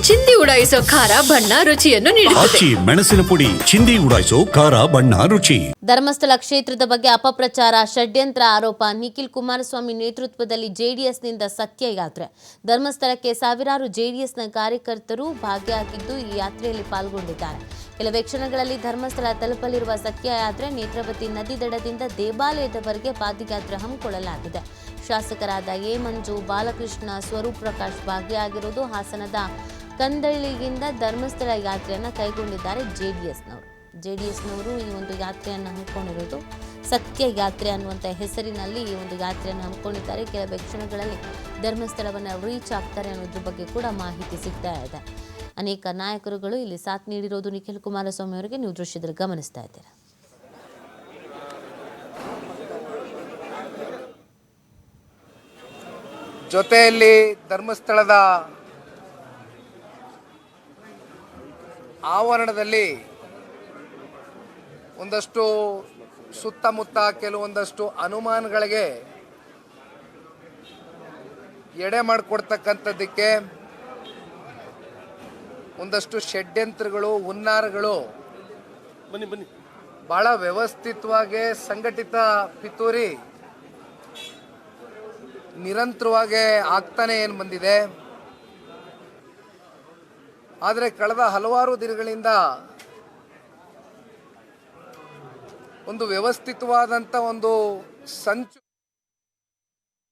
ಚಿಂದಿ ಉಡಾಯಿಸೋ ಖಾರ ಬಣ್ಣ ರುಚಿಯನ್ನು ನೀಡುತ್ತದೆ. ಮೆಣಸಿನ ಪುಡಿ ಚಿಂದಿ ಉಡಾಯಿಸೋ ಖಾರ ಬಣ್ಣ ರುಚಿ. ಧರ್ಮಸ್ಥಳ ಕ್ಷೇತ್ರದ ಬಗ್ಗೆ ಅಪಪ್ರಚಾರ ಷಡ್ಯಂತ್ರ ಆರೋಪ. ನಿಖಿಲ್ ಕುಮಾರಸ್ವಾಮಿ ನೇತೃತ್ವದಲ್ಲಿ ಜೆಡಿಎಸ್ನಿಂದ ಸತ್ಯಯಾತ್ರೆ. ಧರ್ಮಸ್ಥಳಕ್ಕೆ ಸಾವಿರಾರು ಜೆಡಿಎಸ್ನ ಕಾರ್ಯಕರ್ತರು ಭಾಗಿಯಾಗಿದ್ದು ಈ ಯಾತ್ರೆಯಲ್ಲಿ ಪಾಲ್ಗೊಂಡಿದ್ದಾರೆ. ಕೆಲವೇ ಕ್ಷಣಗಳಲ್ಲಿ ಧರ್ಮಸ್ಥಳ ತಲುಪಲಿರುವ ಸತ್ಯಯಾತ್ರೆ. ನೇತ್ರಾವತಿ ನದಿ ದಡದಿಂದ ದೇವಾಲಯದವರೆಗೆ ಪಾದಯಾತ್ರೆ ಹಮ್ಮಿಕೊಳ್ಳಲಾಗಿದೆ. ಶಾಸಕರಾದ ಎ ಮಂಜು, ಬಾಲಕೃಷ್ಣ, ಸ್ವರೂಪ್ ಪ್ರಕಾಶ್ ಭಾಗಿಯಾಗಿರುವುದು. ಹಾಸನದ ಕಂದಳ್ಳಿಯಿಂದ ಧರ್ಮಸ್ಥಳ ಯಾತ್ರೆಯನ್ನು ಕೈಗೊಂಡಿದ್ದಾರೆ ಜೆಡಿಎಸ್ನವರು ಈ ಒಂದು ಯಾತ್ರೆಯನ್ನು ಹಮ್ಮಿಕೊಂಡಿರೋದು ಸತ್ಯ ಯಾತ್ರೆ ಅನ್ನುವಂಥ ಹೆಸರಿನಲ್ಲಿ ಈ ಒಂದು ಯಾತ್ರೆಯನ್ನು ಹಮ್ಮಿಕೊಂಡಿದ್ದಾರೆ. ಕೆಲವೇ ಕ್ಷಣಗಳಲ್ಲಿ ಧರ್ಮಸ್ಥಳವನ್ನು ರೀಚ್ ಆಗ್ತಾರೆ ಅನ್ನೋದ್ರ ಬಗ್ಗೆ ಕೂಡ ಮಾಹಿತಿ ಸಿಗ್ತಾ ಇದೆ. ಅನೇಕ ನಾಯಕರುಗಳು ಇಲ್ಲಿ ಸಾಥ್ ನೀಡಿರೋದು ನಿಖಿಲ್ ಕುಮಾರಸ್ವಾಮಿ ಅವರಿಗೆ ನೀವು ದೃಶ್ಯದಲ್ಲಿ ಗಮನಿಸ್ತಾ ಇದ್ದೀರಾ. ಜೊತೆಯಲ್ಲಿ ಧರ್ಮಸ್ಥಳದ ಆವರಣದಲ್ಲಿ ಒಂದಷ್ಟು ಸುತ್ತಮುತ್ತ ಕೆಲವೊಂದಷ್ಟು ಅನುಮಾನಗಳಿಗೆ ಎಡೆ ಮಾಡಿಕೊಡ್ತಕ್ಕಂಥದ್ದಕ್ಕೆ ಒಂದಷ್ಟು ಷಡ್ಯಂತ್ರಗಳು, ಹುನ್ನಾರಗಳು ಬಹಳ ವ್ಯವಸ್ಥಿತವಾಗಿ ಸಂಘಟಿತ ಪಿತೂರಿ ನಿರಂತರವಾಗಿ ಆಗ್ತಾನೆ ಏನು ಬಂದಿದೆ. ಆದರೆ ಕಳೆದ ಹಲವಾರು ದಿನಗಳಿಂದ ಒಂದು ವ್ಯವಸ್ಥಿತವಾದಂಥ ಒಂದು ಸಂಚು